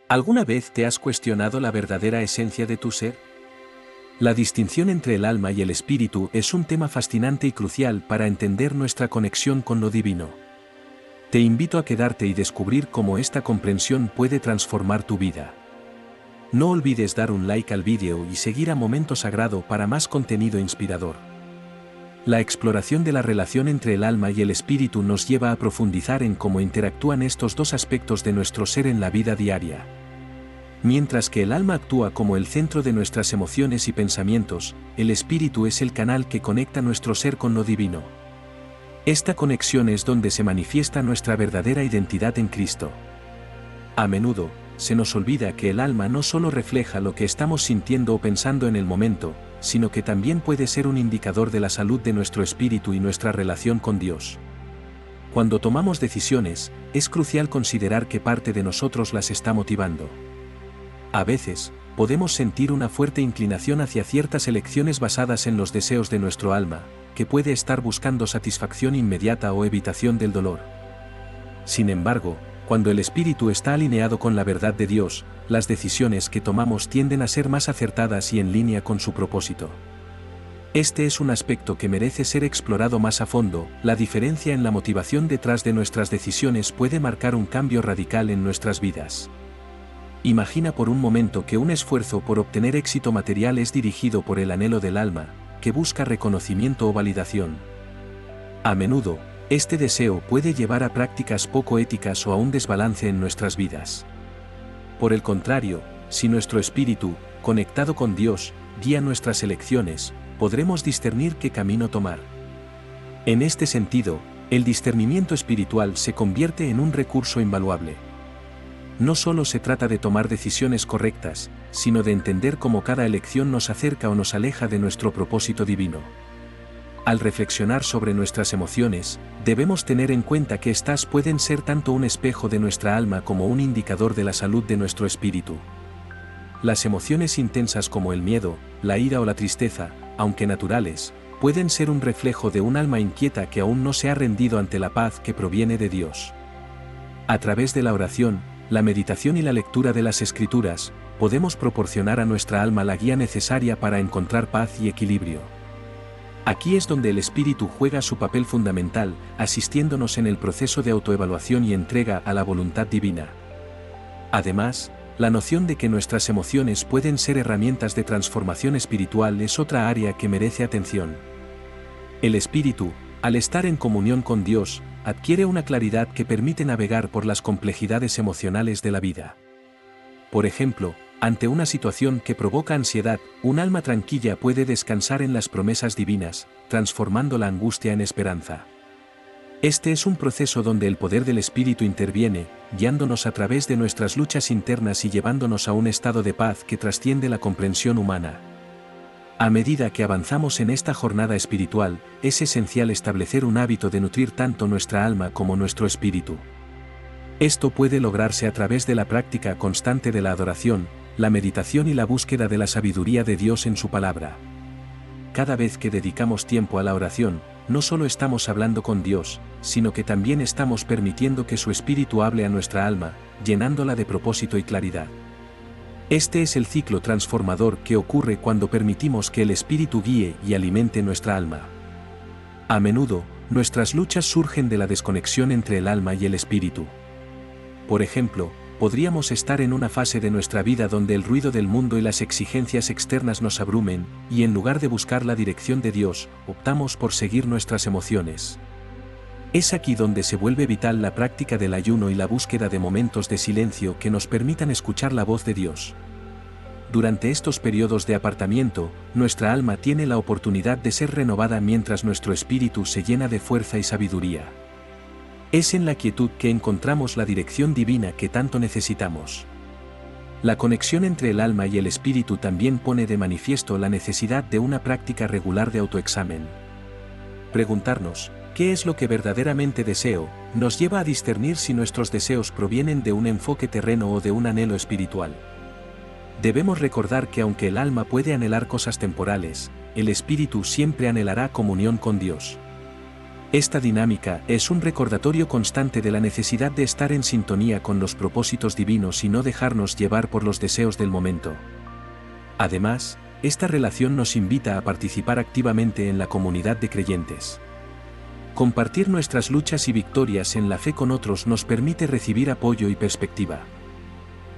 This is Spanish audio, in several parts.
¿Alguna vez te has cuestionado la verdadera esencia de tu ser? La distinción entre el alma y el espíritu es un tema fascinante y crucial para entender nuestra conexión con lo divino. Te invito a quedarte y descubrir cómo esta comprensión puede transformar tu vida. No olvides dar un like al vídeo y seguir a Momento Sagrado para más contenido inspirador. La exploración de la relación entre el alma y el espíritu nos lleva a profundizar en cómo interactúan estos dos aspectos de nuestro ser en la vida diaria. Mientras que el alma actúa como el centro de nuestras emociones y pensamientos, el espíritu es el canal que conecta nuestro ser con lo divino. Esta conexión es donde se manifiesta nuestra verdadera identidad en Cristo. A menudo, se nos olvida que el alma no solo refleja lo que estamos sintiendo o pensando en el momento, sino que también puede ser un indicador de la salud de nuestro espíritu y nuestra relación con Dios. Cuando tomamos decisiones, es crucial considerar qué parte de nosotros las está motivando. A veces, podemos sentir una fuerte inclinación hacia ciertas elecciones basadas en los deseos de nuestro alma, que puede estar buscando satisfacción inmediata o evitación del dolor. Sin embargo, cuando el espíritu está alineado con la verdad de Dios, las decisiones que tomamos tienden a ser más acertadas y en línea con su propósito. Este es un aspecto que merece ser explorado más a fondo. La diferencia en la motivación detrás de nuestras decisiones puede marcar un cambio radical en nuestras vidas. Imagina por un momento que un esfuerzo por obtener éxito material es dirigido por el anhelo del alma, que busca reconocimiento o validación. A menudo, este deseo puede llevar a prácticas poco éticas o a un desbalance en nuestras vidas. Por el contrario, si nuestro espíritu, conectado con Dios, guía nuestras elecciones, podremos discernir qué camino tomar. En este sentido, el discernimiento espiritual se convierte en un recurso invaluable. No solo se trata de tomar decisiones correctas, sino de entender cómo cada elección nos acerca o nos aleja de nuestro propósito divino. Al reflexionar sobre nuestras emociones, debemos tener en cuenta que éstas pueden ser tanto un espejo de nuestra alma como un indicador de la salud de nuestro espíritu. Las emociones intensas como el miedo, la ira o la tristeza, aunque naturales, pueden ser un reflejo de un alma inquieta que aún no se ha rendido ante la paz que proviene de Dios. A través de la oración, la meditación y la lectura de las Escrituras, podemos proporcionar a nuestra alma la guía necesaria para encontrar paz y equilibrio. Aquí es donde el espíritu juega su papel fundamental, asistiéndonos en el proceso de autoevaluación y entrega a la voluntad divina. Además, la noción de que nuestras emociones pueden ser herramientas de transformación espiritual es otra área que merece atención. El espíritu, al estar en comunión con Dios, adquiere una claridad que permite navegar por las complejidades emocionales de la vida. Por ejemplo, ante una situación que provoca ansiedad, un alma tranquila puede descansar en las promesas divinas, transformando la angustia en esperanza. Este es un proceso donde el poder del Espíritu interviene, guiándonos a través de nuestras luchas internas y llevándonos a un estado de paz que trasciende la comprensión humana. A medida que avanzamos en esta jornada espiritual, es esencial establecer un hábito de nutrir tanto nuestra alma como nuestro espíritu. Esto puede lograrse a través de la práctica constante de la adoración, la meditación y la búsqueda de la sabiduría de Dios en su palabra. Cada vez que dedicamos tiempo a la oración, no solo estamos hablando con Dios, sino que también estamos permitiendo que su Espíritu hable a nuestra alma, llenándola de propósito y claridad. Este es el ciclo transformador que ocurre cuando permitimos que el Espíritu guíe y alimente nuestra alma. A menudo, nuestras luchas surgen de la desconexión entre el alma y el espíritu. Por ejemplo, podríamos estar en una fase de nuestra vida donde el ruido del mundo y las exigencias externas nos abrumen, y en lugar de buscar la dirección de Dios, optamos por seguir nuestras emociones. Es aquí donde se vuelve vital la práctica del ayuno y la búsqueda de momentos de silencio que nos permitan escuchar la voz de Dios. Durante estos periodos de apartamiento, nuestra alma tiene la oportunidad de ser renovada mientras nuestro espíritu se llena de fuerza y sabiduría. Es en la quietud que encontramos la dirección divina que tanto necesitamos. La conexión entre el alma y el espíritu también pone de manifiesto la necesidad de una práctica regular de autoexamen. Preguntarnos, ¿qué es lo que verdaderamente deseo?, nos lleva a discernir si nuestros deseos provienen de un enfoque terreno o de un anhelo espiritual. Debemos recordar que aunque el alma puede anhelar cosas temporales, el espíritu siempre anhelará comunión con Dios. Esta dinámica es un recordatorio constante de la necesidad de estar en sintonía con los propósitos divinos y no dejarnos llevar por los deseos del momento. Además, esta relación nos invita a participar activamente en la comunidad de creyentes. Compartir nuestras luchas y victorias en la fe con otros nos permite recibir apoyo y perspectiva.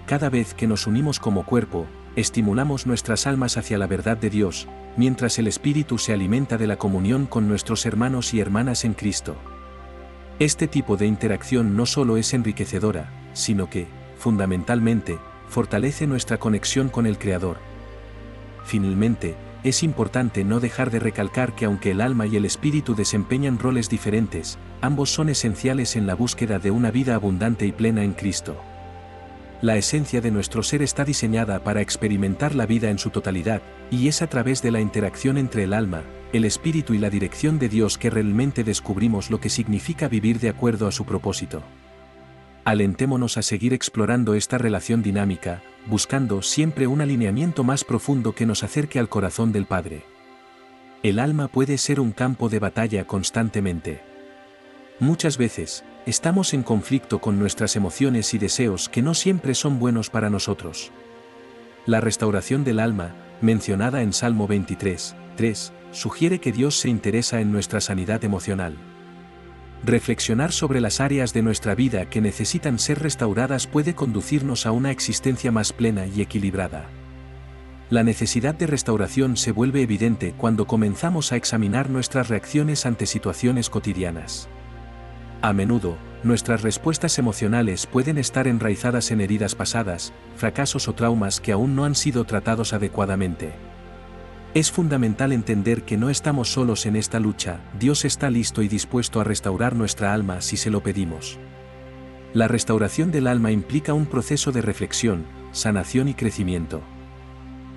Cada vez que nos unimos como cuerpo, estimulamos nuestras almas hacia la verdad de Dios, mientras el Espíritu se alimenta de la comunión con nuestros hermanos y hermanas en Cristo. Este tipo de interacción no solo es enriquecedora, sino que, fundamentalmente, fortalece nuestra conexión con el Creador. Finalmente, es importante no dejar de recalcar que aunque el alma y el espíritu desempeñan roles diferentes, ambos son esenciales en la búsqueda de una vida abundante y plena en Cristo. La esencia de nuestro ser está diseñada para experimentar la vida en su totalidad, y es a través de la interacción entre el alma, el espíritu y la dirección de Dios que realmente descubrimos lo que significa vivir de acuerdo a su propósito. Alentémonos a seguir explorando esta relación dinámica, buscando siempre un alineamiento más profundo que nos acerque al corazón del Padre. El alma puede ser un campo de batalla constantemente. Muchas veces, estamos en conflicto con nuestras emociones y deseos que no siempre son buenos para nosotros. La restauración del alma, mencionada en Salmo 23:3, sugiere que Dios se interesa en nuestra sanidad emocional. Reflexionar sobre las áreas de nuestra vida que necesitan ser restauradas puede conducirnos a una existencia más plena y equilibrada. La necesidad de restauración se vuelve evidente cuando comenzamos a examinar nuestras reacciones ante situaciones cotidianas. A menudo, nuestras respuestas emocionales pueden estar enraizadas en heridas pasadas, fracasos o traumas que aún no han sido tratados adecuadamente. Es fundamental entender que no estamos solos en esta lucha, Dios está listo y dispuesto a restaurar nuestra alma si se lo pedimos. La restauración del alma implica un proceso de reflexión, sanación y crecimiento.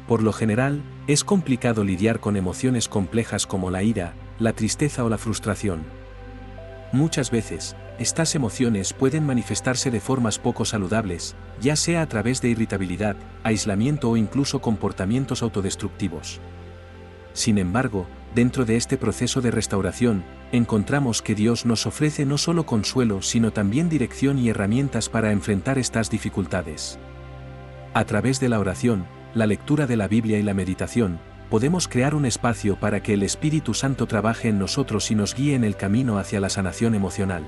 Por lo general, es complicado lidiar con emociones complejas como la ira, la tristeza o la frustración. Muchas veces, estas emociones pueden manifestarse de formas poco saludables, ya sea a través de irritabilidad, aislamiento o incluso comportamientos autodestructivos. Sin embargo, dentro de este proceso de restauración, encontramos que Dios nos ofrece no solo consuelo sino también dirección y herramientas para enfrentar estas dificultades. A través de la oración, la lectura de la Biblia y la meditación, podemos crear un espacio para que el Espíritu Santo trabaje en nosotros y nos guíe en el camino hacia la sanación emocional.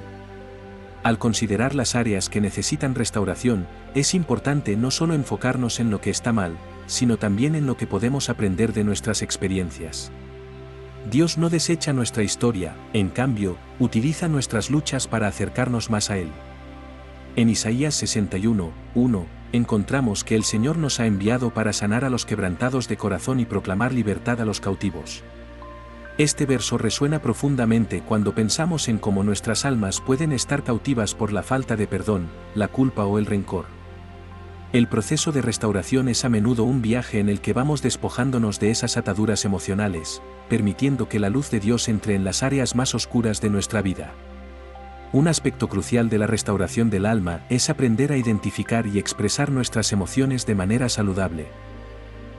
Al considerar las áreas que necesitan restauración, es importante no solo enfocarnos en lo que está mal, sino también en lo que podemos aprender de nuestras experiencias. Dios no desecha nuestra historia, en cambio, utiliza nuestras luchas para acercarnos más a Él. En Isaías 61:1, encontramos que el Señor nos ha enviado para sanar a los quebrantados de corazón y proclamar libertad a los cautivos. Este verso resuena profundamente cuando pensamos en cómo nuestras almas pueden estar cautivas por la falta de perdón, la culpa o el rencor. El proceso de restauración es a menudo un viaje en el que vamos despojándonos de esas ataduras emocionales, permitiendo que la luz de Dios entre en las áreas más oscuras de nuestra vida. Un aspecto crucial de la restauración del alma es aprender a identificar y expresar nuestras emociones de manera saludable.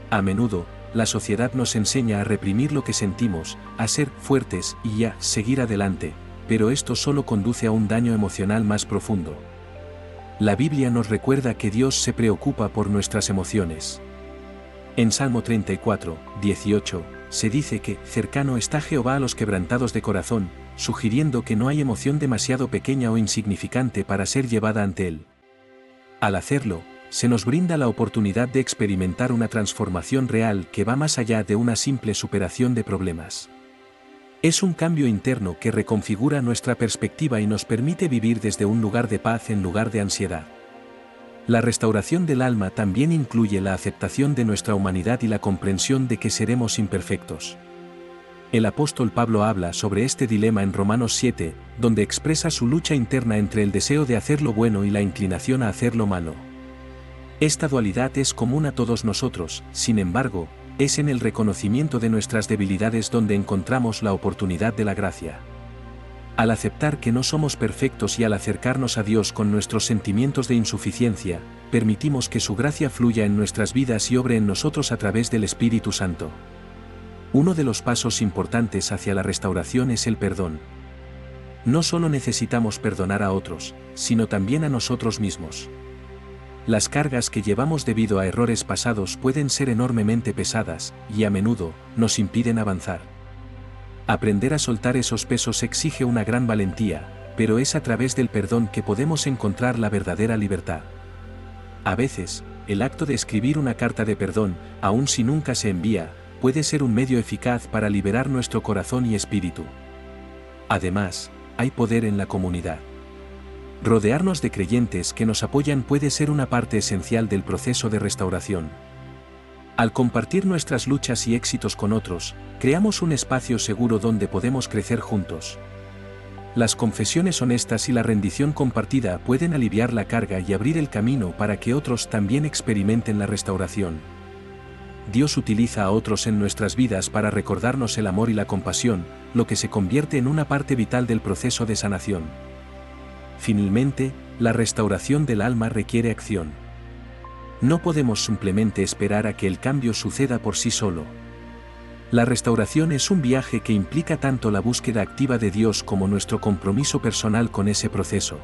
A menudo, la sociedad nos enseña a reprimir lo que sentimos, a ser fuertes y a seguir adelante, pero esto solo conduce a un daño emocional más profundo. La Biblia nos recuerda que Dios se preocupa por nuestras emociones. En Salmo 34:18, se dice que cercano está Jehová a los quebrantados de corazón, sugiriendo que no hay emoción demasiado pequeña o insignificante para ser llevada ante Él. Al hacerlo, se nos brinda la oportunidad de experimentar una transformación real que va más allá de una simple superación de problemas. Es un cambio interno que reconfigura nuestra perspectiva y nos permite vivir desde un lugar de paz en lugar de ansiedad. La restauración del alma también incluye la aceptación de nuestra humanidad y la comprensión de que seremos imperfectos. El apóstol Pablo habla sobre este dilema en Romanos 7, donde expresa su lucha interna entre el deseo de hacer lo bueno y la inclinación a hacer lo malo. Esta dualidad es común a todos nosotros, sin embargo, es en el reconocimiento de nuestras debilidades donde encontramos la oportunidad de la gracia. Al aceptar que no somos perfectos y al acercarnos a Dios con nuestros sentimientos de insuficiencia, permitimos que su gracia fluya en nuestras vidas y obre en nosotros a través del Espíritu Santo. Uno de los pasos importantes hacia la restauración es el perdón. No solo necesitamos perdonar a otros, sino también a nosotros mismos. Las cargas que llevamos debido a errores pasados pueden ser enormemente pesadas, y a menudo, nos impiden avanzar. Aprender a soltar esos pesos exige una gran valentía, pero es a través del perdón que podemos encontrar la verdadera libertad. A veces, el acto de escribir una carta de perdón, aun si nunca se envía, puede ser un medio eficaz para liberar nuestro corazón y espíritu. Además, hay poder en la comunidad. Rodearnos de creyentes que nos apoyan puede ser una parte esencial del proceso de restauración. Al compartir nuestras luchas y éxitos con otros, creamos un espacio seguro donde podemos crecer juntos. Las confesiones honestas y la rendición compartida pueden aliviar la carga y abrir el camino para que otros también experimenten la restauración. Dios utiliza a otros en nuestras vidas para recordarnos el amor y la compasión, lo que se convierte en una parte vital del proceso de sanación. Finalmente, la restauración del alma requiere acción. No podemos simplemente esperar a que el cambio suceda por sí solo. La restauración es un viaje que implica tanto la búsqueda activa de Dios como nuestro compromiso personal con ese proceso.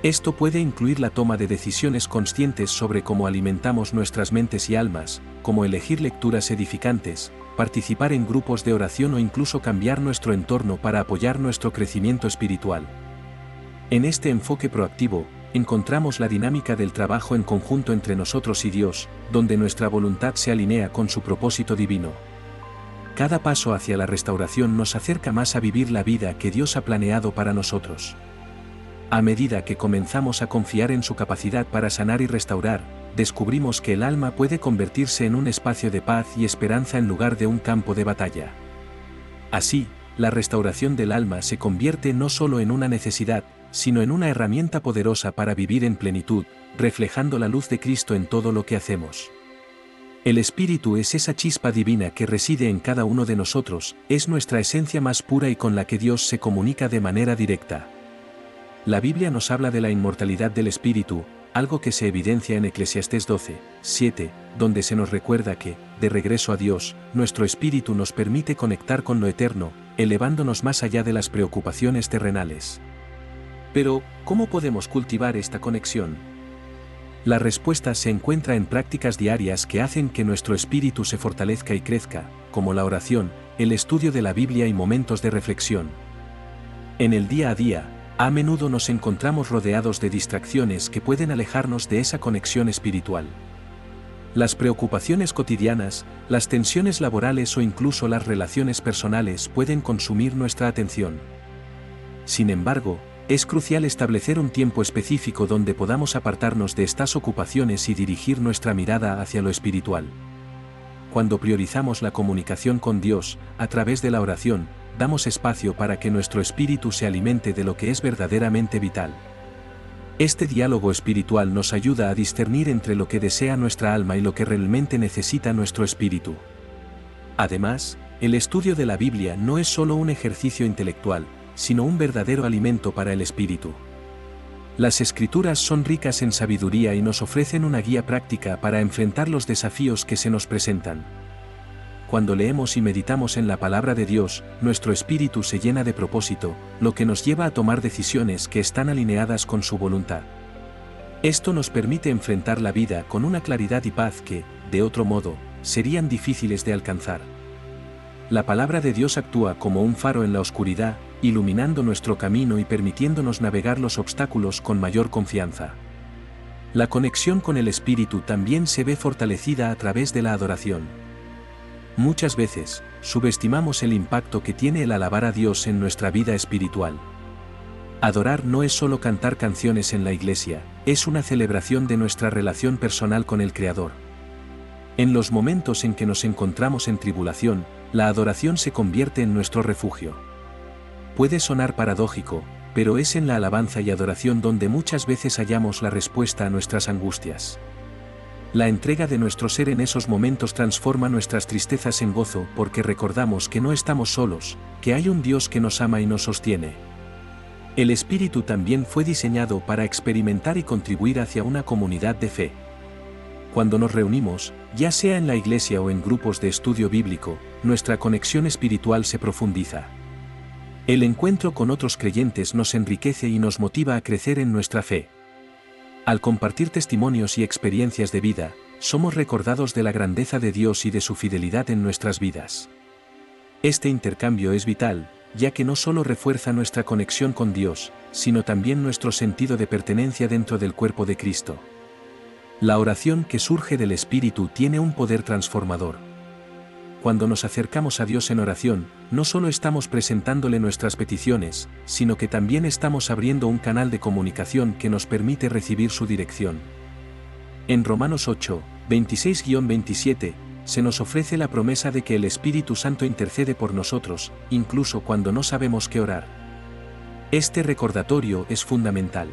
Esto puede incluir la toma de decisiones conscientes sobre cómo alimentamos nuestras mentes y almas, como elegir lecturas edificantes, participar en grupos de oración o incluso cambiar nuestro entorno para apoyar nuestro crecimiento espiritual. En este enfoque proactivo, encontramos la dinámica del trabajo en conjunto entre nosotros y Dios, donde nuestra voluntad se alinea con su propósito divino. Cada paso hacia la restauración nos acerca más a vivir la vida que Dios ha planeado para nosotros. A medida que comenzamos a confiar en su capacidad para sanar y restaurar, descubrimos que el alma puede convertirse en un espacio de paz y esperanza en lugar de un campo de batalla. Así, la restauración del alma se convierte no solo en una necesidad, sino en una herramienta poderosa para vivir en plenitud, reflejando la luz de Cristo en todo lo que hacemos. El Espíritu es esa chispa divina que reside en cada uno de nosotros, es nuestra esencia más pura y con la que Dios se comunica de manera directa. La Biblia nos habla de la inmortalidad del Espíritu, algo que se evidencia en Eclesiastés 12:7, donde se nos recuerda que, de regreso a Dios, nuestro espíritu nos permite conectar con lo eterno, elevándonos más allá de las preocupaciones terrenales. Pero, ¿cómo podemos cultivar esta conexión? La respuesta se encuentra en prácticas diarias que hacen que nuestro espíritu se fortalezca y crezca, como la oración, el estudio de la Biblia y momentos de reflexión. En el día a día, a menudo nos encontramos rodeados de distracciones que pueden alejarnos de esa conexión espiritual. Las preocupaciones cotidianas, las tensiones laborales o incluso las relaciones personales pueden consumir nuestra atención. Sin embargo, es crucial establecer un tiempo específico donde podamos apartarnos de estas ocupaciones y dirigir nuestra mirada hacia lo espiritual. Cuando priorizamos la comunicación con Dios, a través de la oración, damos espacio para que nuestro espíritu se alimente de lo que es verdaderamente vital. Este diálogo espiritual nos ayuda a discernir entre lo que desea nuestra alma y lo que realmente necesita nuestro espíritu. Además, el estudio de la Biblia no es solo un ejercicio intelectual, sino un verdadero alimento para el espíritu. Las Escrituras son ricas en sabiduría y nos ofrecen una guía práctica para enfrentar los desafíos que se nos presentan. Cuando leemos y meditamos en la palabra de Dios, nuestro espíritu se llena de propósito, lo que nos lleva a tomar decisiones que están alineadas con su voluntad. Esto nos permite enfrentar la vida con una claridad y paz que, de otro modo, serían difíciles de alcanzar. La palabra de Dios actúa como un faro en la oscuridad, iluminando nuestro camino y permitiéndonos navegar los obstáculos con mayor confianza. La conexión con el Espíritu también se ve fortalecida a través de la adoración. Muchas veces, subestimamos el impacto que tiene el alabar a Dios en nuestra vida espiritual. Adorar no es solo cantar canciones en la iglesia, es una celebración de nuestra relación personal con el Creador. En los momentos en que nos encontramos en tribulación, la adoración se convierte en nuestro refugio. Puede sonar paradójico, pero es en la alabanza y adoración donde muchas veces hallamos la respuesta a nuestras angustias. La entrega de nuestro ser en esos momentos transforma nuestras tristezas en gozo porque recordamos que no estamos solos, que hay un Dios que nos ama y nos sostiene. El Espíritu también fue diseñado para experimentar y contribuir hacia una comunidad de fe. Cuando nos reunimos, ya sea en la iglesia o en grupos de estudio bíblico, nuestra conexión espiritual se profundiza. El encuentro con otros creyentes nos enriquece y nos motiva a crecer en nuestra fe. Al compartir testimonios y experiencias de vida, somos recordados de la grandeza de Dios y de su fidelidad en nuestras vidas. Este intercambio es vital, ya que no solo refuerza nuestra conexión con Dios, sino también nuestro sentido de pertenencia dentro del cuerpo de Cristo. La oración que surge del Espíritu tiene un poder transformador. Cuando nos acercamos a Dios en oración, no solo estamos presentándole nuestras peticiones, sino que también estamos abriendo un canal de comunicación que nos permite recibir su dirección. En Romanos 8, 26-27, se nos ofrece la promesa de que el Espíritu Santo intercede por nosotros, incluso cuando no sabemos qué orar. Este recordatorio es fundamental.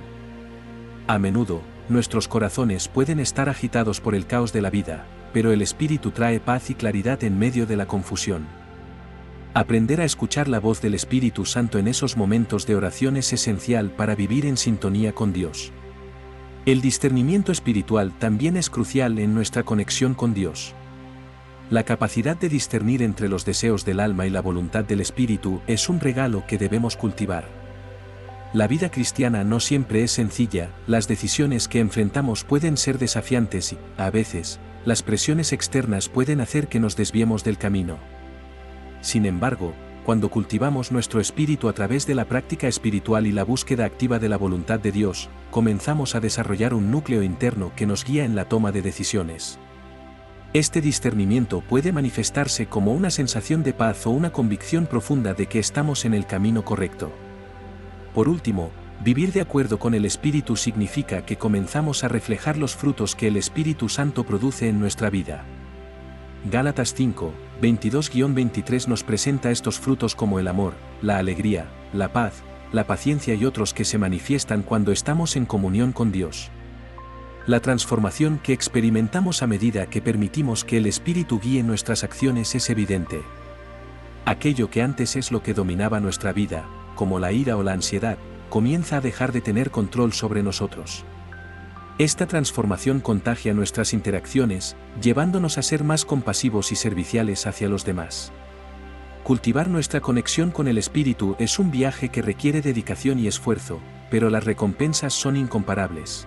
A menudo, nuestros corazones pueden estar agitados por el caos de la vida, pero el Espíritu trae paz y claridad en medio de la confusión. Aprender a escuchar la voz del Espíritu Santo en esos momentos de oración es esencial para vivir en sintonía con Dios. El discernimiento espiritual también es crucial en nuestra conexión con Dios. La capacidad de discernir entre los deseos del alma y la voluntad del Espíritu es un regalo que debemos cultivar. La vida cristiana no siempre es sencilla, las decisiones que enfrentamos pueden ser desafiantes y, a veces, las presiones externas pueden hacer que nos desviemos del camino. Sin embargo, cuando cultivamos nuestro espíritu a través de la práctica espiritual y la búsqueda activa de la voluntad de Dios, comenzamos a desarrollar un núcleo interno que nos guía en la toma de decisiones. Este discernimiento puede manifestarse como una sensación de paz o una convicción profunda de que estamos en el camino correcto. Por último, vivir de acuerdo con el Espíritu significa que comenzamos a reflejar los frutos que el Espíritu Santo produce en nuestra vida. Gálatas 5, 22-23 nos presenta estos frutos como el amor, la alegría, la paz, la paciencia y otros que se manifiestan cuando estamos en comunión con Dios. La transformación que experimentamos a medida que permitimos que el Espíritu guíe nuestras acciones es evidente. Aquello que antes es lo que dominaba nuestra vida, como la ira o la ansiedad, comienza a dejar de tener control sobre nosotros. Esta transformación contagia nuestras interacciones, llevándonos a ser más compasivos y serviciales hacia los demás. Cultivar nuestra conexión con el Espíritu es un viaje que requiere dedicación y esfuerzo, pero las recompensas son incomparables.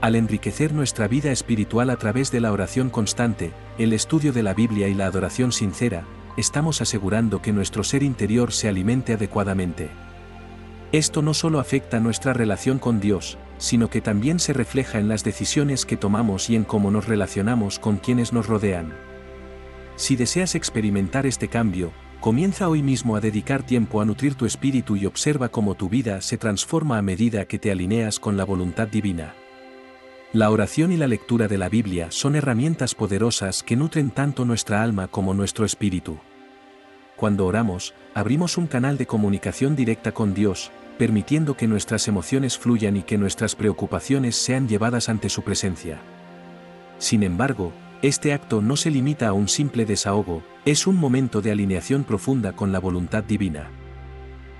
Al enriquecer nuestra vida espiritual a través de la oración constante, el estudio de la Biblia y la adoración sincera, estamos asegurando que nuestro ser interior se alimente adecuadamente. Esto no solo afecta nuestra relación con Dios, sino que también se refleja en las decisiones que tomamos y en cómo nos relacionamos con quienes nos rodean. Si deseas experimentar este cambio, comienza hoy mismo a dedicar tiempo a nutrir tu espíritu y observa cómo tu vida se transforma a medida que te alineas con la voluntad divina. La oración y la lectura de la Biblia son herramientas poderosas que nutren tanto nuestra alma como nuestro espíritu. Cuando oramos, abrimos un canal de comunicación directa con Dios, permitiendo que nuestras emociones fluyan y que nuestras preocupaciones sean llevadas ante su presencia. Sin embargo, este acto no se limita a un simple desahogo, es un momento de alineación profunda con la voluntad divina.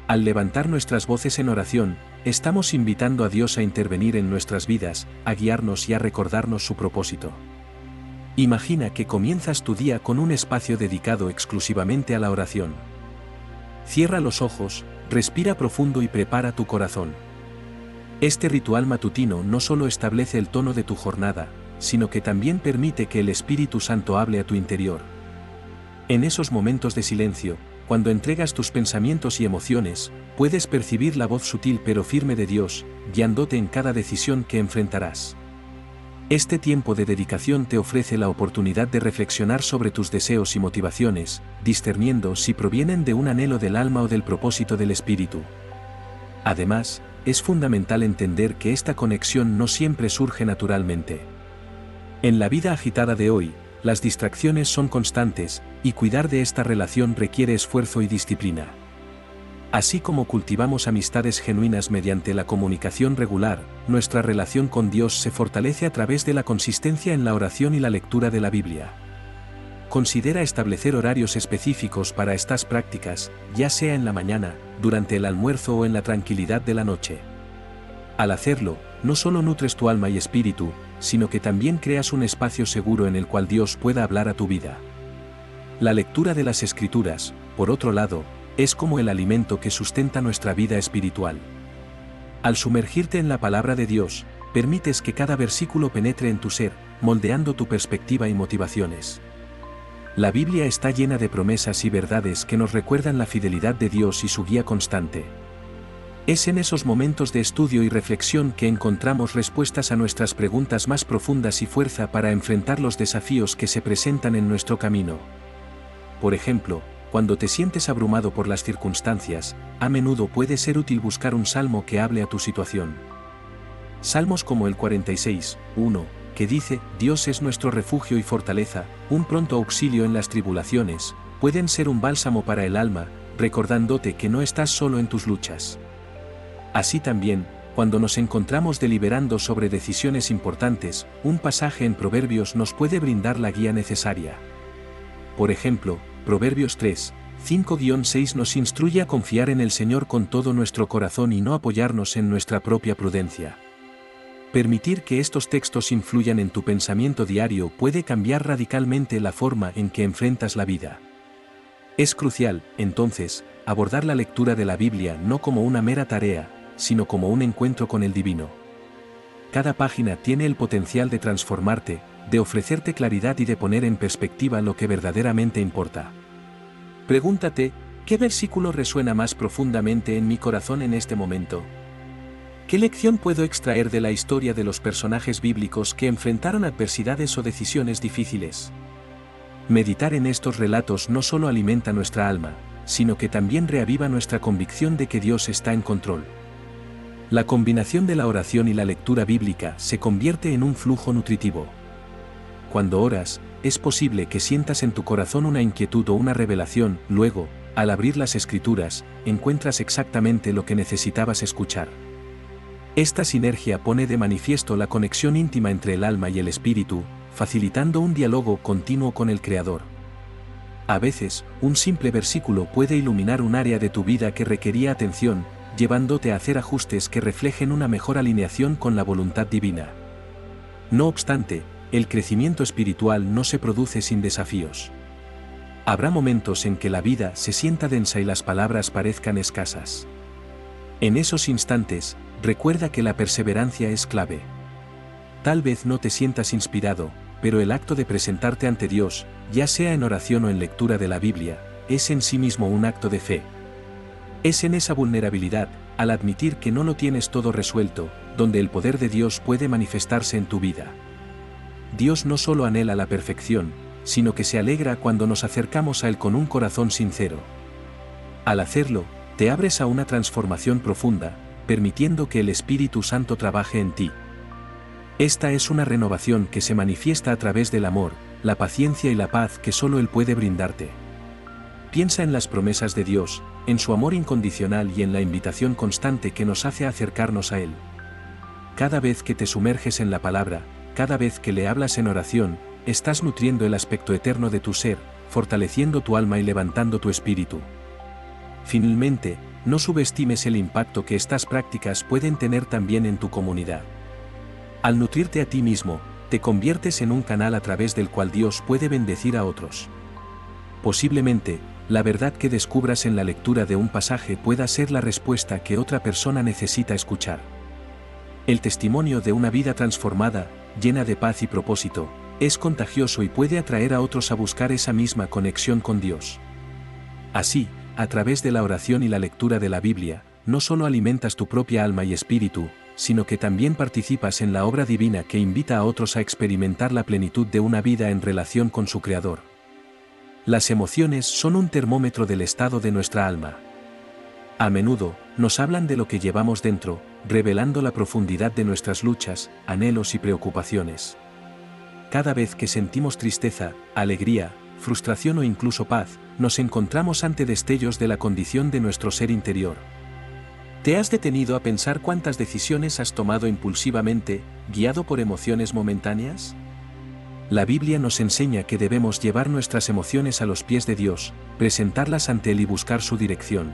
Al levantar nuestras voces en oración, estamos invitando a Dios a intervenir en nuestras vidas, a guiarnos y a recordarnos su propósito. Imagina que comienzas tu día con un espacio dedicado exclusivamente a la oración. Cierra los ojos, respira profundo y prepara tu corazón. Este ritual matutino no solo establece el tono de tu jornada, sino que también permite que el Espíritu Santo hable a tu interior. En esos momentos de silencio, cuando entregas tus pensamientos y emociones, puedes percibir la voz sutil pero firme de Dios, guiándote en cada decisión que enfrentarás. Este tiempo de dedicación te ofrece la oportunidad de reflexionar sobre tus deseos y motivaciones, discerniendo si provienen de un anhelo del alma o del propósito del espíritu. Además, es fundamental entender que esta conexión no siempre surge naturalmente. En la vida agitada de hoy, las distracciones son constantes, y cuidar de esta relación requiere esfuerzo y disciplina. Así como cultivamos amistades genuinas mediante la comunicación regular, nuestra relación con Dios se fortalece a través de la consistencia en la oración y la lectura de la Biblia. Considera establecer horarios específicos para estas prácticas, ya sea en la mañana, durante el almuerzo o en la tranquilidad de la noche. Al hacerlo, no solo nutres tu alma y espíritu, sino que también creas un espacio seguro en el cual Dios pueda hablar a tu vida. La lectura de las Escrituras, por otro lado, Es como el alimento que sustenta nuestra vida espiritual. Al sumergirte en la palabra de Dios, permites que cada versículo penetre en tu ser, moldeando tu perspectiva y motivaciones. La Biblia está llena de promesas y verdades que nos recuerdan la fidelidad de Dios y su guía constante. Es en esos momentos de estudio y reflexión que encontramos respuestas a nuestras preguntas más profundas y fuerza para enfrentar los desafíos que se presentan en nuestro camino. Por ejemplo, cuando te sientes abrumado por las circunstancias, a menudo puede ser útil buscar un salmo que hable a tu situación. Salmos como el 46:1, que dice, Dios es nuestro refugio y fortaleza, un pronto auxilio en las tribulaciones, pueden ser un bálsamo para el alma, recordándote que no estás solo en tus luchas. Así también, cuando nos encontramos deliberando sobre decisiones importantes, un pasaje en Proverbios nos puede brindar la guía necesaria. Por ejemplo, Proverbios 3:5-6 nos instruye a confiar en el Señor con todo nuestro corazón y no apoyarnos en nuestra propia prudencia. Permitir que estos textos influyan en tu pensamiento diario puede cambiar radicalmente la forma en que enfrentas la vida. Es crucial, entonces, abordar la lectura de la Biblia no como una mera tarea, sino como un encuentro con el divino. Cada página tiene el potencial de transformarte, de ofrecerte claridad y de poner en perspectiva lo que verdaderamente importa. Pregúntate, ¿qué versículo resuena más profundamente en mi corazón en este momento? ¿Qué lección puedo extraer de la historia de los personajes bíblicos que enfrentaron adversidades o decisiones difíciles? Meditar en estos relatos no solo alimenta nuestra alma, sino que también reaviva nuestra convicción de que Dios está en control. La combinación de la oración y la lectura bíblica se convierte en un flujo nutritivo. Cuando oras, es posible que sientas en tu corazón una inquietud o una revelación, luego, al abrir las Escrituras, encuentras exactamente lo que necesitabas escuchar. Esta sinergia pone de manifiesto la conexión íntima entre el alma y el espíritu, facilitando un diálogo continuo con el Creador. A veces, un simple versículo puede iluminar un área de tu vida que requería atención, llevándote a hacer ajustes que reflejen una mejor alineación con la voluntad divina. No obstante, el crecimiento espiritual no se produce sin desafíos. Habrá momentos en que la vida se sienta densa y las palabras parezcan escasas. En esos instantes, recuerda que la perseverancia es clave. Tal vez no te sientas inspirado, pero el acto de presentarte ante Dios, ya sea en oración o en lectura de la Biblia, es en sí mismo un acto de fe. Es en esa vulnerabilidad, al admitir que no lo tienes todo resuelto, donde el poder de Dios puede manifestarse en tu vida. Dios no solo anhela la perfección, sino que se alegra cuando nos acercamos a Él con un corazón sincero. Al hacerlo, te abres a una transformación profunda, permitiendo que el Espíritu Santo trabaje en ti. Esta es una renovación que se manifiesta a través del amor, la paciencia y la paz que solo Él puede brindarte. Piensa en las promesas de Dios, en su amor incondicional y en la invitación constante que nos hace acercarnos a Él. Cada vez que te sumerges en la palabra, cada vez que le hablas en oración, estás nutriendo el aspecto eterno de tu ser, fortaleciendo tu alma y levantando tu espíritu. Finalmente, no subestimes el impacto que estas prácticas pueden tener también en tu comunidad. Al nutrirte a ti mismo, te conviertes en un canal a través del cual Dios puede bendecir a otros. Posiblemente, la verdad que descubras en la lectura de un pasaje pueda ser la respuesta que otra persona necesita escuchar. El testimonio de una vida transformada, llena de paz y propósito, es contagioso y puede atraer a otros a buscar esa misma conexión con Dios. Así, a través de la oración y la lectura de la Biblia, no solo alimentas tu propia alma y espíritu, sino que también participas en la obra divina que invita a otros a experimentar la plenitud de una vida en relación con su Creador. Las emociones son un termómetro del estado de nuestra alma. A menudo, nos hablan de lo que llevamos dentro, revelando la profundidad de nuestras luchas, anhelos y preocupaciones. Cada vez que sentimos tristeza, alegría, frustración o incluso paz, nos encontramos ante destellos de la condición de nuestro ser interior. ¿Te has detenido a pensar cuántas decisiones has tomado impulsivamente, guiado por emociones momentáneas? La Biblia nos enseña que debemos llevar nuestras emociones a los pies de Dios, presentarlas ante Él y buscar su dirección.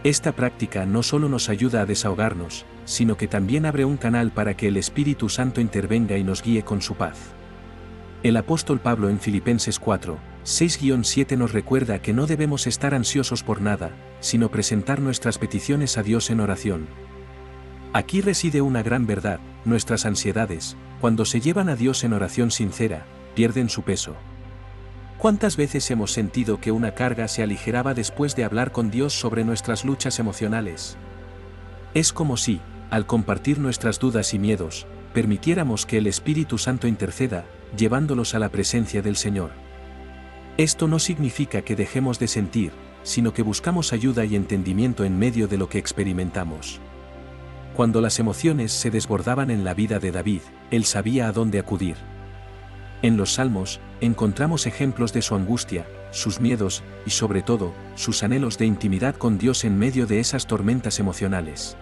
Esta práctica no solo nos ayuda a desahogarnos, sino que también abre un canal para que el Espíritu Santo intervenga y nos guíe con su paz. El apóstol Pablo en Filipenses 4, 6-7 nos recuerda que no debemos estar ansiosos por nada, sino presentar nuestras peticiones a Dios en oración. Aquí reside una gran verdad: nuestras ansiedades, cuando se llevan a Dios en oración sincera, pierden su peso. ¿Cuántas veces hemos sentido que una carga se aligeraba después de hablar con Dios sobre nuestras luchas emocionales? Es como si, al compartir nuestras dudas y miedos, permitiéramos que el Espíritu Santo interceda, llevándolos a la presencia del Señor. Esto no significa que dejemos de sentir, sino que buscamos ayuda y entendimiento en medio de lo que experimentamos. Cuando las emociones se desbordaban en la vida de David, él sabía a dónde acudir. En los Salmos, encontramos ejemplos de su angustia, sus miedos, y sobre todo, sus anhelos de intimidad con Dios en medio de esas tormentas emocionales.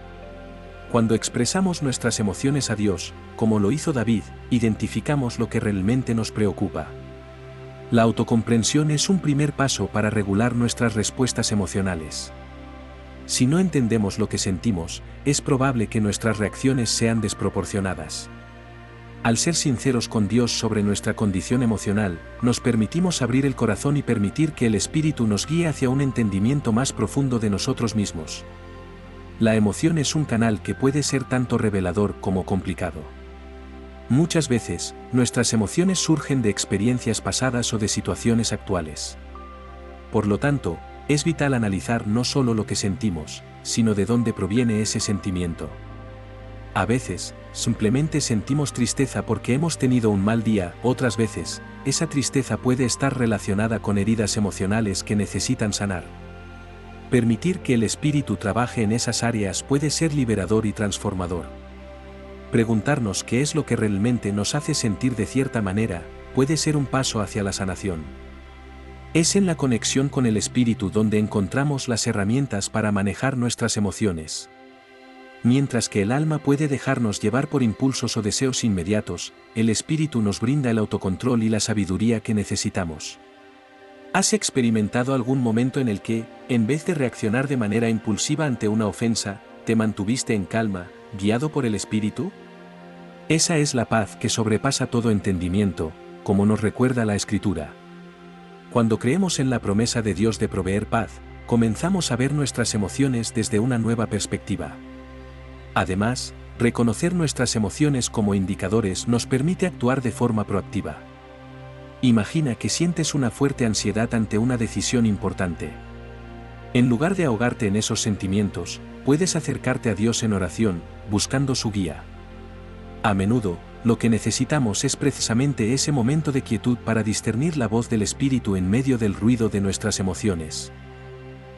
Cuando expresamos nuestras emociones a Dios, como lo hizo David, identificamos lo que realmente nos preocupa. La autocomprensión es un primer paso para regular nuestras respuestas emocionales. Si no entendemos lo que sentimos, es probable que nuestras reacciones sean desproporcionadas. Al ser sinceros con Dios sobre nuestra condición emocional, nos permitimos abrir el corazón y permitir que el Espíritu nos guíe hacia un entendimiento más profundo de nosotros mismos. La emoción es un canal que puede ser tanto revelador como complicado. Muchas veces, nuestras emociones surgen de experiencias pasadas o de situaciones actuales. Por lo tanto, es vital analizar no solo lo que sentimos, sino de dónde proviene ese sentimiento. A veces, simplemente sentimos tristeza porque hemos tenido un mal día; otras veces, esa tristeza puede estar relacionada con heridas emocionales que necesitan sanar. Permitir que el Espíritu trabaje en esas áreas puede ser liberador y transformador. Preguntarnos qué es lo que realmente nos hace sentir de cierta manera, puede ser un paso hacia la sanación. Es en la conexión con el Espíritu donde encontramos las herramientas para manejar nuestras emociones. Mientras que el alma puede dejarnos llevar por impulsos o deseos inmediatos, el Espíritu nos brinda el autocontrol y la sabiduría que necesitamos. ¿Has experimentado algún momento en el que, en vez de reaccionar de manera impulsiva ante una ofensa, te mantuviste en calma, guiado por el Espíritu? Esa es la paz que sobrepasa todo entendimiento, como nos recuerda la Escritura. Cuando creemos en la promesa de Dios de proveer paz, comenzamos a ver nuestras emociones desde una nueva perspectiva. Además, reconocer nuestras emociones como indicadores nos permite actuar de forma proactiva. Imagina que sientes una fuerte ansiedad ante una decisión importante. En lugar de ahogarte en esos sentimientos, puedes acercarte a Dios en oración, buscando su guía. A menudo, lo que necesitamos es precisamente ese momento de quietud para discernir la voz del Espíritu en medio del ruido de nuestras emociones.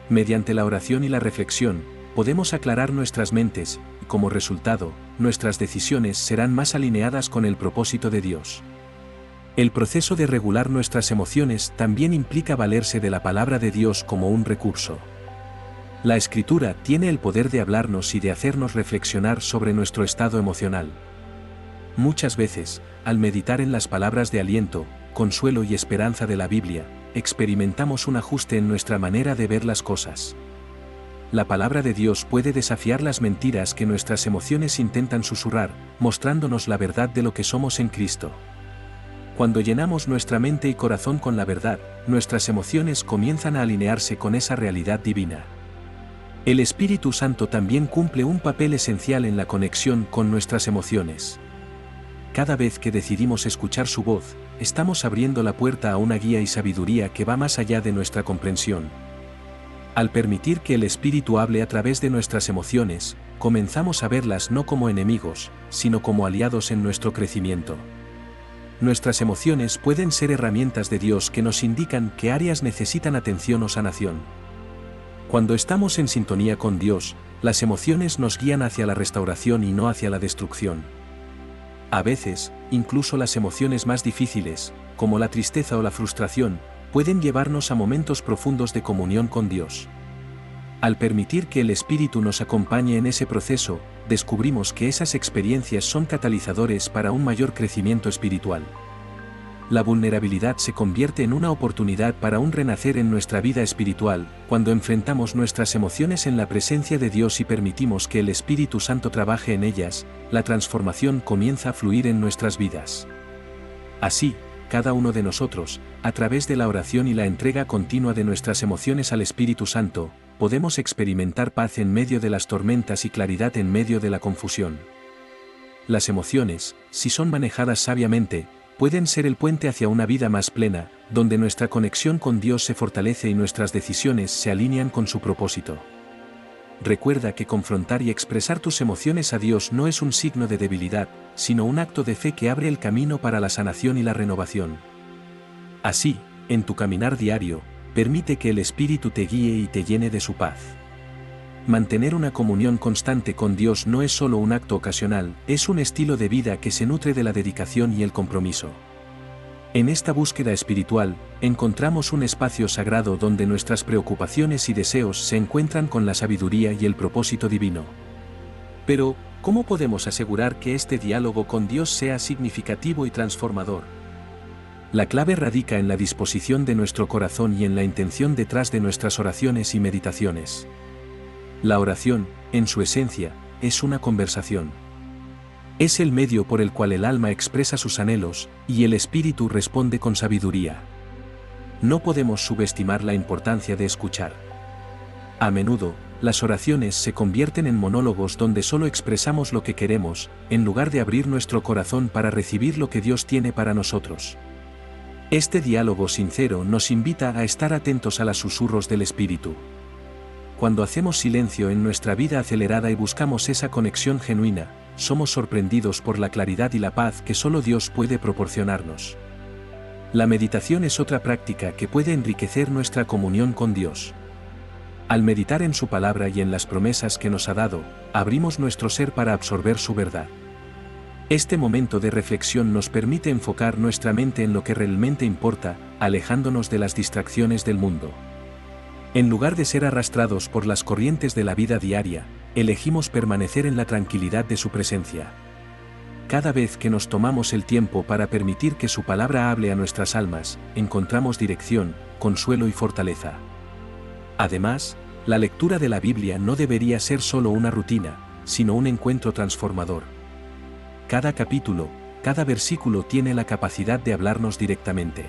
Mediante la oración y la reflexión, podemos aclarar nuestras mentes, y como resultado, nuestras decisiones serán más alineadas con el propósito de Dios. El proceso de regular nuestras emociones también implica valerse de la palabra de Dios como un recurso. La Escritura tiene el poder de hablarnos y de hacernos reflexionar sobre nuestro estado emocional. Muchas veces, al meditar en las palabras de aliento, consuelo y esperanza de la Biblia, experimentamos un ajuste en nuestra manera de ver las cosas. La palabra de Dios puede desafiar las mentiras que nuestras emociones intentan susurrar, mostrándonos la verdad de lo que somos en Cristo. Cuando llenamos nuestra mente y corazón con la verdad, nuestras emociones comienzan a alinearse con esa realidad divina. El Espíritu Santo también cumple un papel esencial en la conexión con nuestras emociones. Cada vez que decidimos escuchar su voz, estamos abriendo la puerta a una guía y sabiduría que va más allá de nuestra comprensión. Al permitir que el Espíritu hable a través de nuestras emociones, comenzamos a verlas no como enemigos, sino como aliados en nuestro crecimiento. Nuestras emociones pueden ser herramientas de Dios que nos indican qué áreas necesitan atención o sanación. Cuando estamos en sintonía con Dios, las emociones nos guían hacia la restauración y no hacia la destrucción. A veces, incluso las emociones más difíciles, como la tristeza o la frustración, pueden llevarnos a momentos profundos de comunión con Dios. Al permitir que el Espíritu nos acompañe en ese proceso, descubrimos que esas experiencias son catalizadores para un mayor crecimiento espiritual. La vulnerabilidad se convierte en una oportunidad para un renacer en nuestra vida espiritual, cuando enfrentamos nuestras emociones en la presencia de Dios y permitimos que el Espíritu Santo trabaje en ellas, la transformación comienza a fluir en nuestras vidas. Así, cada uno de nosotros, a través de la oración y la entrega continua de nuestras emociones al Espíritu Santo, podemos experimentar paz en medio de las tormentas y claridad en medio de la confusión. Las emociones, si son manejadas sabiamente, pueden ser el puente hacia una vida más plena, donde nuestra conexión con Dios se fortalece y nuestras decisiones se alinean con su propósito. Recuerda que confrontar y expresar tus emociones a Dios no es un signo de debilidad, sino un acto de fe que abre el camino para la sanación y la renovación. Así, en tu caminar diario, permite que el Espíritu te guíe y te llene de su paz. Mantener una comunión constante con Dios no es solo un acto ocasional, es un estilo de vida que se nutre de la dedicación y el compromiso. En esta búsqueda espiritual, encontramos un espacio sagrado donde nuestras preocupaciones y deseos se encuentran con la sabiduría y el propósito divino. Pero, ¿cómo podemos asegurar que este diálogo con Dios sea significativo y transformador? La clave radica en la disposición de nuestro corazón y en la intención detrás de nuestras oraciones y meditaciones. La oración, en su esencia, es una conversación. Es el medio por el cual el alma expresa sus anhelos, y el espíritu responde con sabiduría. No podemos subestimar la importancia de escuchar. A menudo, las oraciones se convierten en monólogos donde solo expresamos lo que queremos, en lugar de abrir nuestro corazón para recibir lo que Dios tiene para nosotros. Este diálogo sincero nos invita a estar atentos a los susurros del espíritu. Cuando hacemos silencio en nuestra vida acelerada y buscamos esa conexión genuina, somos sorprendidos por la claridad y la paz que solo Dios puede proporcionarnos. La meditación es otra práctica que puede enriquecer nuestra comunión con Dios. Al meditar en su palabra y en las promesas que nos ha dado, abrimos nuestro ser para absorber su verdad. Este momento de reflexión nos permite enfocar nuestra mente en lo que realmente importa, alejándonos de las distracciones del mundo. En lugar de ser arrastrados por las corrientes de la vida diaria, elegimos permanecer en la tranquilidad de su presencia. Cada vez que nos tomamos el tiempo para permitir que su palabra hable a nuestras almas, encontramos dirección, consuelo y fortaleza. Además, la lectura de la Biblia no debería ser solo una rutina, sino un encuentro transformador. Cada capítulo, cada versículo tiene la capacidad de hablarnos directamente.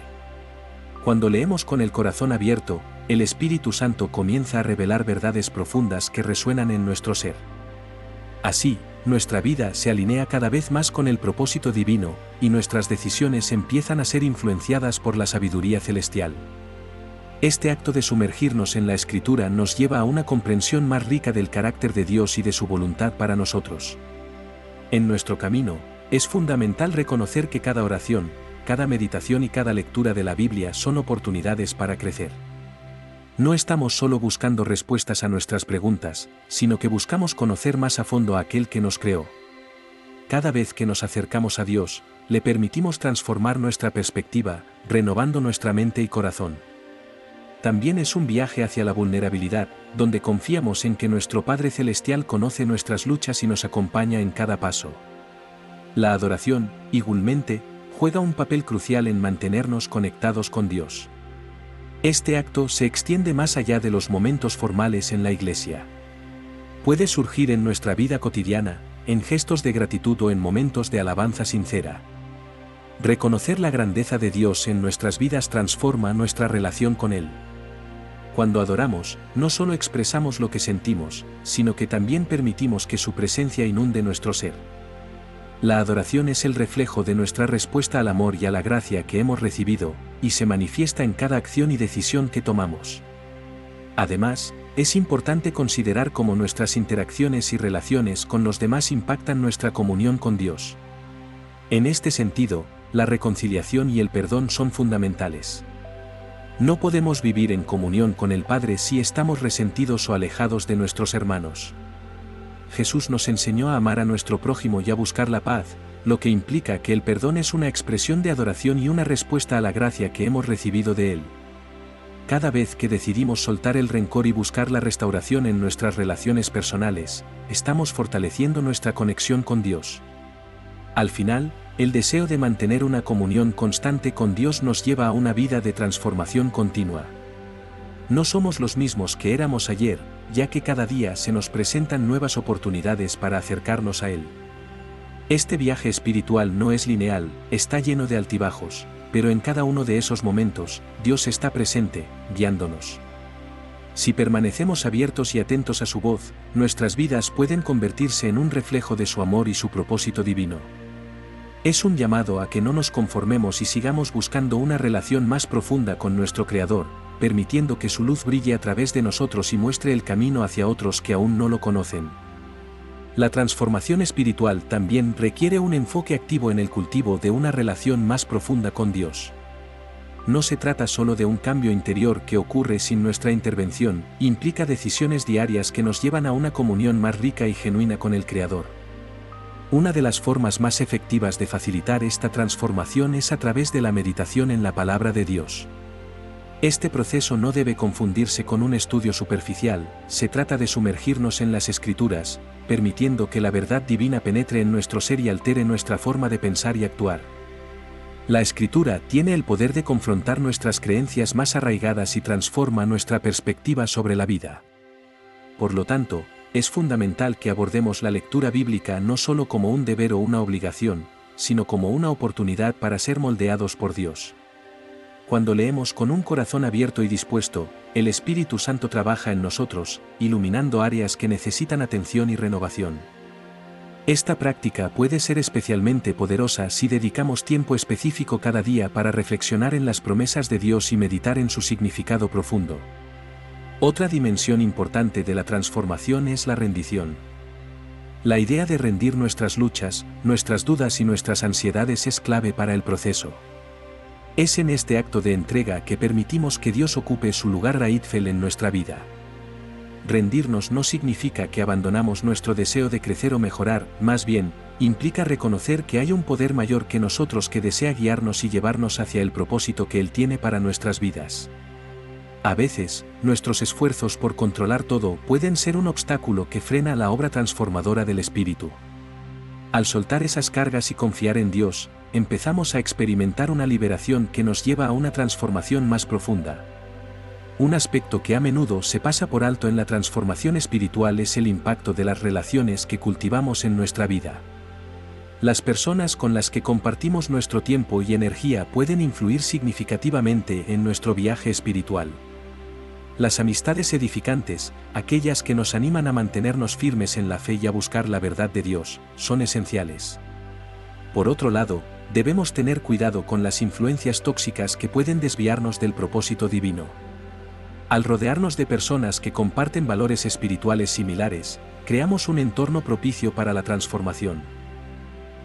Cuando leemos con el corazón abierto, el Espíritu Santo comienza a revelar verdades profundas que resuenan en nuestro ser. Así, nuestra vida se alinea cada vez más con el propósito divino, y nuestras decisiones empiezan a ser influenciadas por la sabiduría celestial. Este acto de sumergirnos en la Escritura nos lleva a una comprensión más rica del carácter de Dios y de su voluntad para nosotros. En nuestro camino, es fundamental reconocer que cada oración, cada meditación y cada lectura de la Biblia son oportunidades para crecer. No estamos solo buscando respuestas a nuestras preguntas, sino que buscamos conocer más a fondo a aquel que nos creó. Cada vez que nos acercamos a Dios, le permitimos transformar nuestra perspectiva, renovando nuestra mente y corazón. También es un viaje hacia la vulnerabilidad, donde confiamos en que nuestro Padre Celestial conoce nuestras luchas y nos acompaña en cada paso. La adoración, igualmente, juega un papel crucial en mantenernos conectados con Dios. Este acto se extiende más allá de los momentos formales en la iglesia. Puede surgir en nuestra vida cotidiana, en gestos de gratitud o en momentos de alabanza sincera. Reconocer la grandeza de Dios en nuestras vidas transforma nuestra relación con Él. Cuando adoramos, no solo expresamos lo que sentimos, sino que también permitimos que su presencia inunde nuestro ser. La adoración es el reflejo de nuestra respuesta al amor y a la gracia que hemos recibido, y se manifiesta en cada acción y decisión que tomamos. Además, es importante considerar cómo nuestras interacciones y relaciones con los demás impactan nuestra comunión con Dios. En este sentido, la reconciliación y el perdón son fundamentales. No podemos vivir en comunión con el Padre si estamos resentidos o alejados de nuestros hermanos. Jesús nos enseñó a amar a nuestro prójimo y a buscar la paz, lo que implica que el perdón es una expresión de adoración y una respuesta a la gracia que hemos recibido de Él. Cada vez que decidimos soltar el rencor y buscar la restauración en nuestras relaciones personales, estamos fortaleciendo nuestra conexión con Dios. Al final, el deseo de mantener una comunión constante con Dios nos lleva a una vida de transformación continua. No somos los mismos que éramos ayer, ya que cada día se nos presentan nuevas oportunidades para acercarnos a Él. Este viaje espiritual no es lineal, está lleno de altibajos, pero en cada uno de esos momentos, Dios está presente, guiándonos. Si permanecemos abiertos y atentos a su voz, nuestras vidas pueden convertirse en un reflejo de su amor y su propósito divino. Es un llamado a que no nos conformemos y sigamos buscando una relación más profunda con nuestro Creador, permitiendo que su luz brille a través de nosotros y muestre el camino hacia otros que aún no lo conocen. La transformación espiritual también requiere un enfoque activo en el cultivo de una relación más profunda con Dios. No se trata solo de un cambio interior que ocurre sin nuestra intervención, implica decisiones diarias que nos llevan a una comunión más rica y genuina con el Creador. Una de las formas más efectivas de facilitar esta transformación es a través de la meditación en la palabra de Dios. Este proceso no debe confundirse con un estudio superficial, se trata de sumergirnos en las Escrituras, permitiendo que la verdad divina penetre en nuestro ser y altere nuestra forma de pensar y actuar. La Escritura tiene el poder de confrontar nuestras creencias más arraigadas y transforma nuestra perspectiva sobre la vida. Por lo tanto, es fundamental que abordemos la lectura bíblica no solo como un deber o una obligación, sino como una oportunidad para ser moldeados por Dios. Cuando leemos con un corazón abierto y dispuesto, el Espíritu Santo trabaja en nosotros, iluminando áreas que necesitan atención y renovación. Esta práctica puede ser especialmente poderosa si dedicamos tiempo específico cada día para reflexionar en las promesas de Dios y meditar en su significado profundo. Otra dimensión importante de la transformación es la rendición. La idea de rendir nuestras luchas, nuestras dudas y nuestras ansiedades es clave para el proceso. Es en este acto de entrega que permitimos que Dios ocupe su lugar rightful en nuestra vida. Rendirnos no significa que abandonamos nuestro deseo de crecer o mejorar, más bien, implica reconocer que hay un poder mayor que nosotros que desea guiarnos y llevarnos hacia el propósito que Él tiene para nuestras vidas. A veces, nuestros esfuerzos por controlar todo pueden ser un obstáculo que frena la obra transformadora del Espíritu. Al soltar esas cargas y confiar en Dios, empezamos a experimentar una liberación que nos lleva a una transformación más profunda. Un aspecto que a menudo se pasa por alto en la transformación espiritual es el impacto de las relaciones que cultivamos en nuestra vida. Las personas con las que compartimos nuestro tiempo y energía pueden influir significativamente en nuestro viaje espiritual. Las amistades edificantes, aquellas que nos animan a mantenernos firmes en la fe y a buscar la verdad de Dios, son esenciales. Por otro lado, debemos tener cuidado con las influencias tóxicas que pueden desviarnos del propósito divino. Al rodearnos de personas que comparten valores espirituales similares, creamos un entorno propicio para la transformación.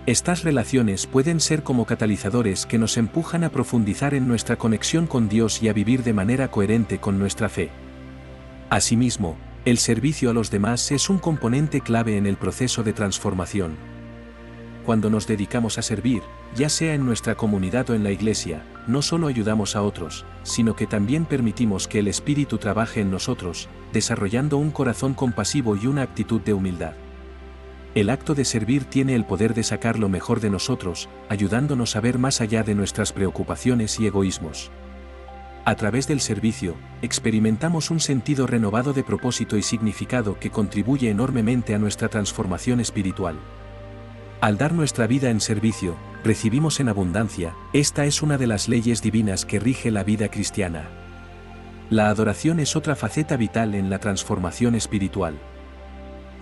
Estas relaciones pueden ser como catalizadores que nos empujan a profundizar en nuestra conexión con Dios y a vivir de manera coherente con nuestra fe. Asimismo, el servicio a los demás es un componente clave en el proceso de transformación. Cuando nos dedicamos a servir, ya sea en nuestra comunidad o en la iglesia, no solo ayudamos a otros, sino que también permitimos que el Espíritu trabaje en nosotros, desarrollando un corazón compasivo y una actitud de humildad. El acto de servir tiene el poder de sacar lo mejor de nosotros, ayudándonos a ver más allá de nuestras preocupaciones y egoísmos. A través del servicio, experimentamos un sentido renovado de propósito y significado que contribuye enormemente a nuestra transformación espiritual. Al dar nuestra vida en servicio, recibimos en abundancia. Esta es una de las leyes divinas que rige la vida cristiana. La adoración es otra faceta vital en la transformación espiritual.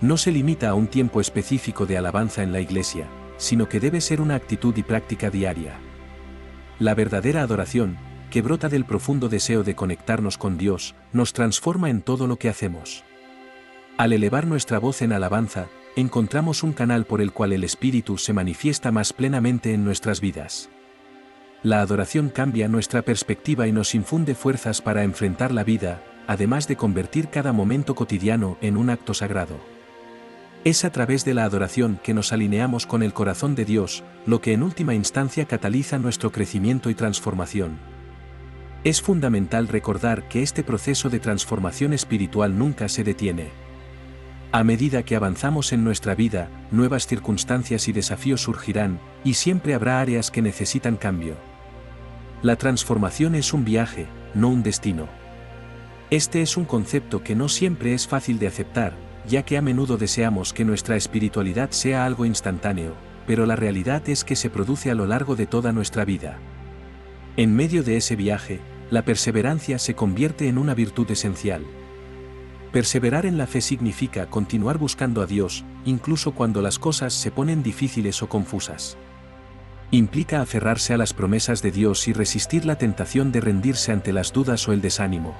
No se limita a un tiempo específico de alabanza en la iglesia, sino que debe ser una actitud y práctica diaria. La verdadera adoración, que brota del profundo deseo de conectarnos con Dios, nos transforma en todo lo que hacemos. Al elevar nuestra voz en alabanza, encontramos un canal por el cual el Espíritu se manifiesta más plenamente en nuestras vidas. La adoración cambia nuestra perspectiva y nos infunde fuerzas para enfrentar la vida, además de convertir cada momento cotidiano en un acto sagrado. Es a través de la adoración que nos alineamos con el corazón de Dios, lo que en última instancia cataliza nuestro crecimiento y transformación. Es fundamental recordar que este proceso de transformación espiritual nunca se detiene. A medida que avanzamos en nuestra vida, nuevas circunstancias y desafíos surgirán, y siempre habrá áreas que necesitan cambio. La transformación es un viaje, no un destino. Este es un concepto que no siempre es fácil de aceptar, ya que a menudo deseamos que nuestra espiritualidad sea algo instantáneo, pero la realidad es que se produce a lo largo de toda nuestra vida. En medio de ese viaje, la perseverancia se convierte en una virtud esencial. Perseverar en la fe significa continuar buscando a Dios, incluso cuando las cosas se ponen difíciles o confusas. Implica aferrarse a las promesas de Dios y resistir la tentación de rendirse ante las dudas o el desánimo.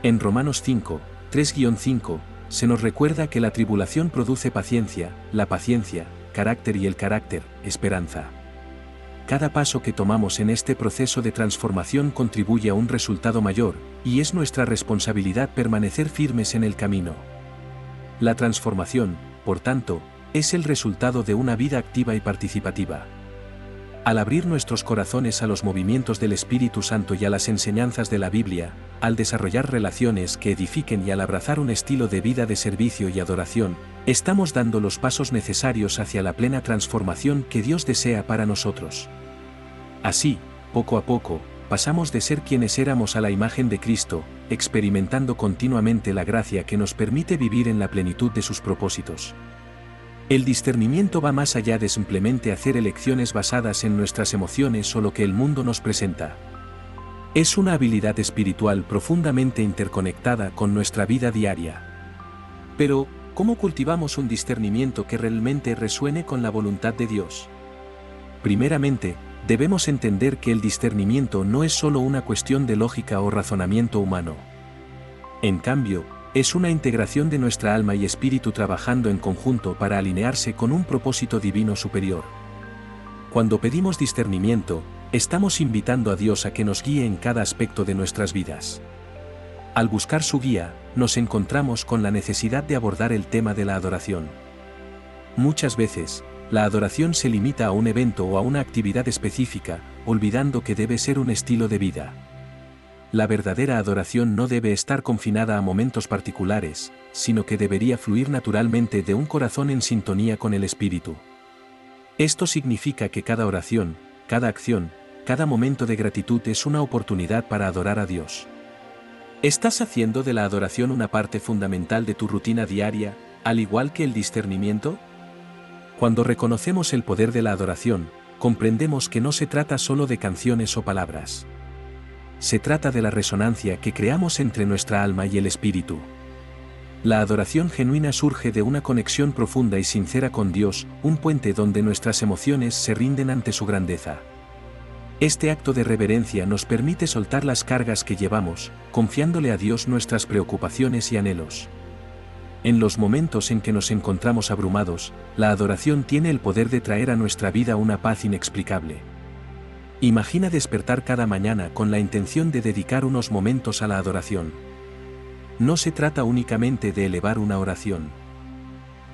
En Romanos 5, 3-5, se nos recuerda que la tribulación produce paciencia, la paciencia, carácter y el carácter, esperanza. Cada paso que tomamos en este proceso de transformación contribuye a un resultado mayor, y es nuestra responsabilidad permanecer firmes en el camino. La transformación, por tanto, es el resultado de una vida activa y participativa. Al abrir nuestros corazones a los movimientos del Espíritu Santo y a las enseñanzas de la Biblia, al desarrollar relaciones que edifiquen y al abrazar un estilo de vida de servicio y adoración, estamos dando los pasos necesarios hacia la plena transformación que Dios desea para nosotros. Así, poco a poco, pasamos de ser quienes éramos a la imagen de Cristo, experimentando continuamente la gracia que nos permite vivir en la plenitud de sus propósitos. El discernimiento va más allá de simplemente hacer elecciones basadas en nuestras emociones o lo que el mundo nos presenta. Es una habilidad espiritual profundamente interconectada con nuestra vida diaria. Pero, ¿cómo cultivamos un discernimiento que realmente resuene con la voluntad de Dios? Primeramente, debemos entender que el discernimiento no es solo una cuestión de lógica o razonamiento humano. En cambio, es una integración de nuestra alma y espíritu trabajando en conjunto para alinearse con un propósito divino superior. Cuando pedimos discernimiento, estamos invitando a Dios a que nos guíe en cada aspecto de nuestras vidas. Al buscar su guía, nos encontramos con la necesidad de abordar el tema de la adoración. Muchas veces, la adoración se limita a un evento o a una actividad específica, olvidando que debe ser un estilo de vida. La verdadera adoración no debe estar confinada a momentos particulares, sino que debería fluir naturalmente de un corazón en sintonía con el Espíritu. Esto significa que cada oración, cada acción, cada momento de gratitud es una oportunidad para adorar a Dios. ¿Estás haciendo de la adoración una parte fundamental de tu rutina diaria, al igual que el discernimiento? Cuando reconocemos el poder de la adoración, comprendemos que no se trata solo de canciones o palabras. Se trata de la resonancia que creamos entre nuestra alma y el espíritu. La adoración genuina surge de una conexión profunda y sincera con Dios, un puente donde nuestras emociones se rinden ante su grandeza. Este acto de reverencia nos permite soltar las cargas que llevamos, confiándole a Dios nuestras preocupaciones y anhelos. En los momentos en que nos encontramos abrumados, la adoración tiene el poder de traer a nuestra vida una paz inexplicable. Imagina despertar cada mañana con la intención de dedicar unos momentos a la adoración. No se trata únicamente de elevar una oración.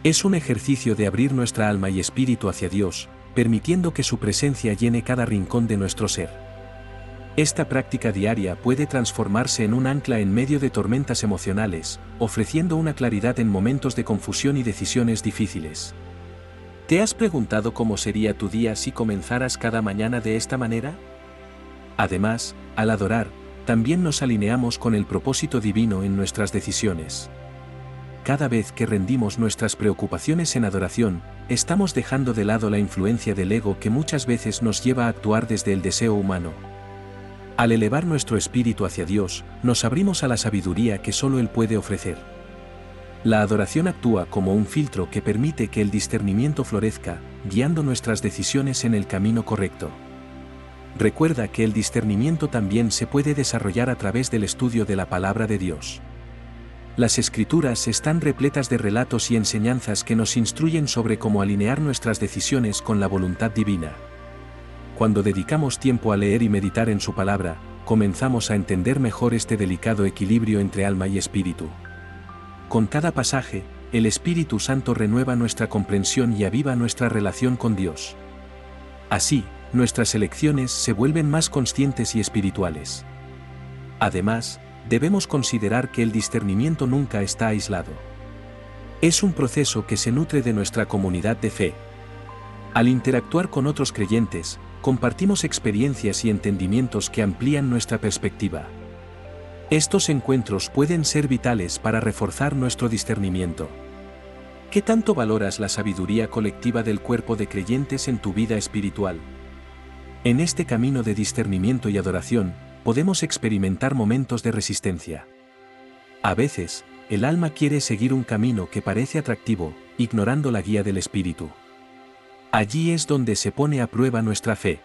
Es un ejercicio de abrir nuestra alma y espíritu hacia Dios, permitiendo que su presencia llene cada rincón de nuestro ser. Esta práctica diaria puede transformarse en un ancla en medio de tormentas emocionales, ofreciendo una claridad en momentos de confusión y decisiones difíciles. ¿Te has preguntado cómo sería tu día si comenzaras cada mañana de esta manera? Además, al adorar, también nos alineamos con el propósito divino en nuestras decisiones. Cada vez que rendimos nuestras preocupaciones en adoración, estamos dejando de lado la influencia del ego que muchas veces nos lleva a actuar desde el deseo humano. Al elevar nuestro espíritu hacia Dios, nos abrimos a la sabiduría que solo Él puede ofrecer. La adoración actúa como un filtro que permite que el discernimiento florezca, guiando nuestras decisiones en el camino correcto. Recuerda que el discernimiento también se puede desarrollar a través del estudio de la palabra de Dios. Las Escrituras están repletas de relatos y enseñanzas que nos instruyen sobre cómo alinear nuestras decisiones con la voluntad divina. Cuando dedicamos tiempo a leer y meditar en su palabra, comenzamos a entender mejor este delicado equilibrio entre alma y espíritu. Con cada pasaje, el Espíritu Santo renueva nuestra comprensión y aviva nuestra relación con Dios. Así, nuestras elecciones se vuelven más conscientes y espirituales. Además, debemos considerar que el discernimiento nunca está aislado. Es un proceso que se nutre de nuestra comunidad de fe. Al interactuar con otros creyentes, compartimos experiencias y entendimientos que amplían nuestra perspectiva. Estos encuentros pueden ser vitales para reforzar nuestro discernimiento. ¿Qué tanto valoras la sabiduría colectiva del cuerpo de creyentes en tu vida espiritual? En este camino de discernimiento y adoración, podemos experimentar momentos de resistencia. A veces, el alma quiere seguir un camino que parece atractivo, ignorando la guía del Espíritu. Allí es donde se pone a prueba nuestra fe.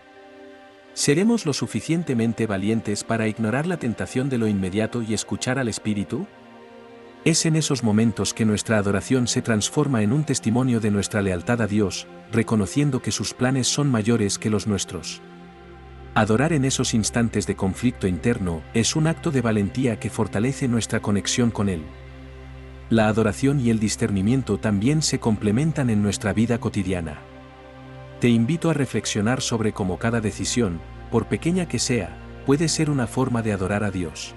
¿Seremos lo suficientemente valientes para ignorar la tentación de lo inmediato y escuchar al Espíritu? Es en esos momentos que nuestra adoración se transforma en un testimonio de nuestra lealtad a Dios, reconociendo que sus planes son mayores que los nuestros. Adorar en esos instantes de conflicto interno es un acto de valentía que fortalece nuestra conexión con Él. La adoración y el discernimiento también se complementan en nuestra vida cotidiana. Te invito a reflexionar sobre cómo cada decisión, por pequeña que sea, puede ser una forma de adorar a Dios.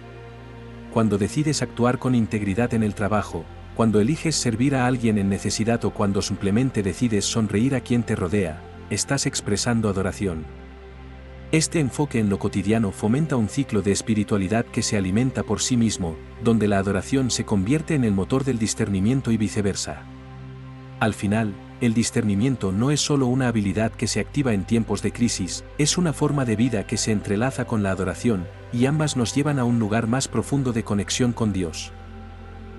Cuando decides actuar con integridad en el trabajo, cuando eliges servir a alguien en necesidad o cuando simplemente decides sonreír a quien te rodea, estás expresando adoración. Este enfoque en lo cotidiano fomenta un ciclo de espiritualidad que se alimenta por sí mismo, donde la adoración se convierte en el motor del discernimiento y viceversa. Al final, el discernimiento no es solo una habilidad que se activa en tiempos de crisis, es una forma de vida que se entrelaza con la adoración, y ambas nos llevan a un lugar más profundo de conexión con Dios.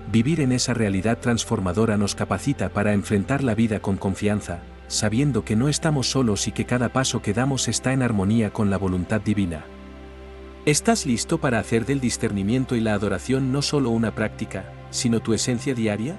Vivir en esa realidad transformadora nos capacita para enfrentar la vida con confianza, sabiendo que no estamos solos y que cada paso que damos está en armonía con la voluntad divina. ¿Estás listo para hacer del discernimiento y la adoración no solo una práctica, sino tu esencia diaria?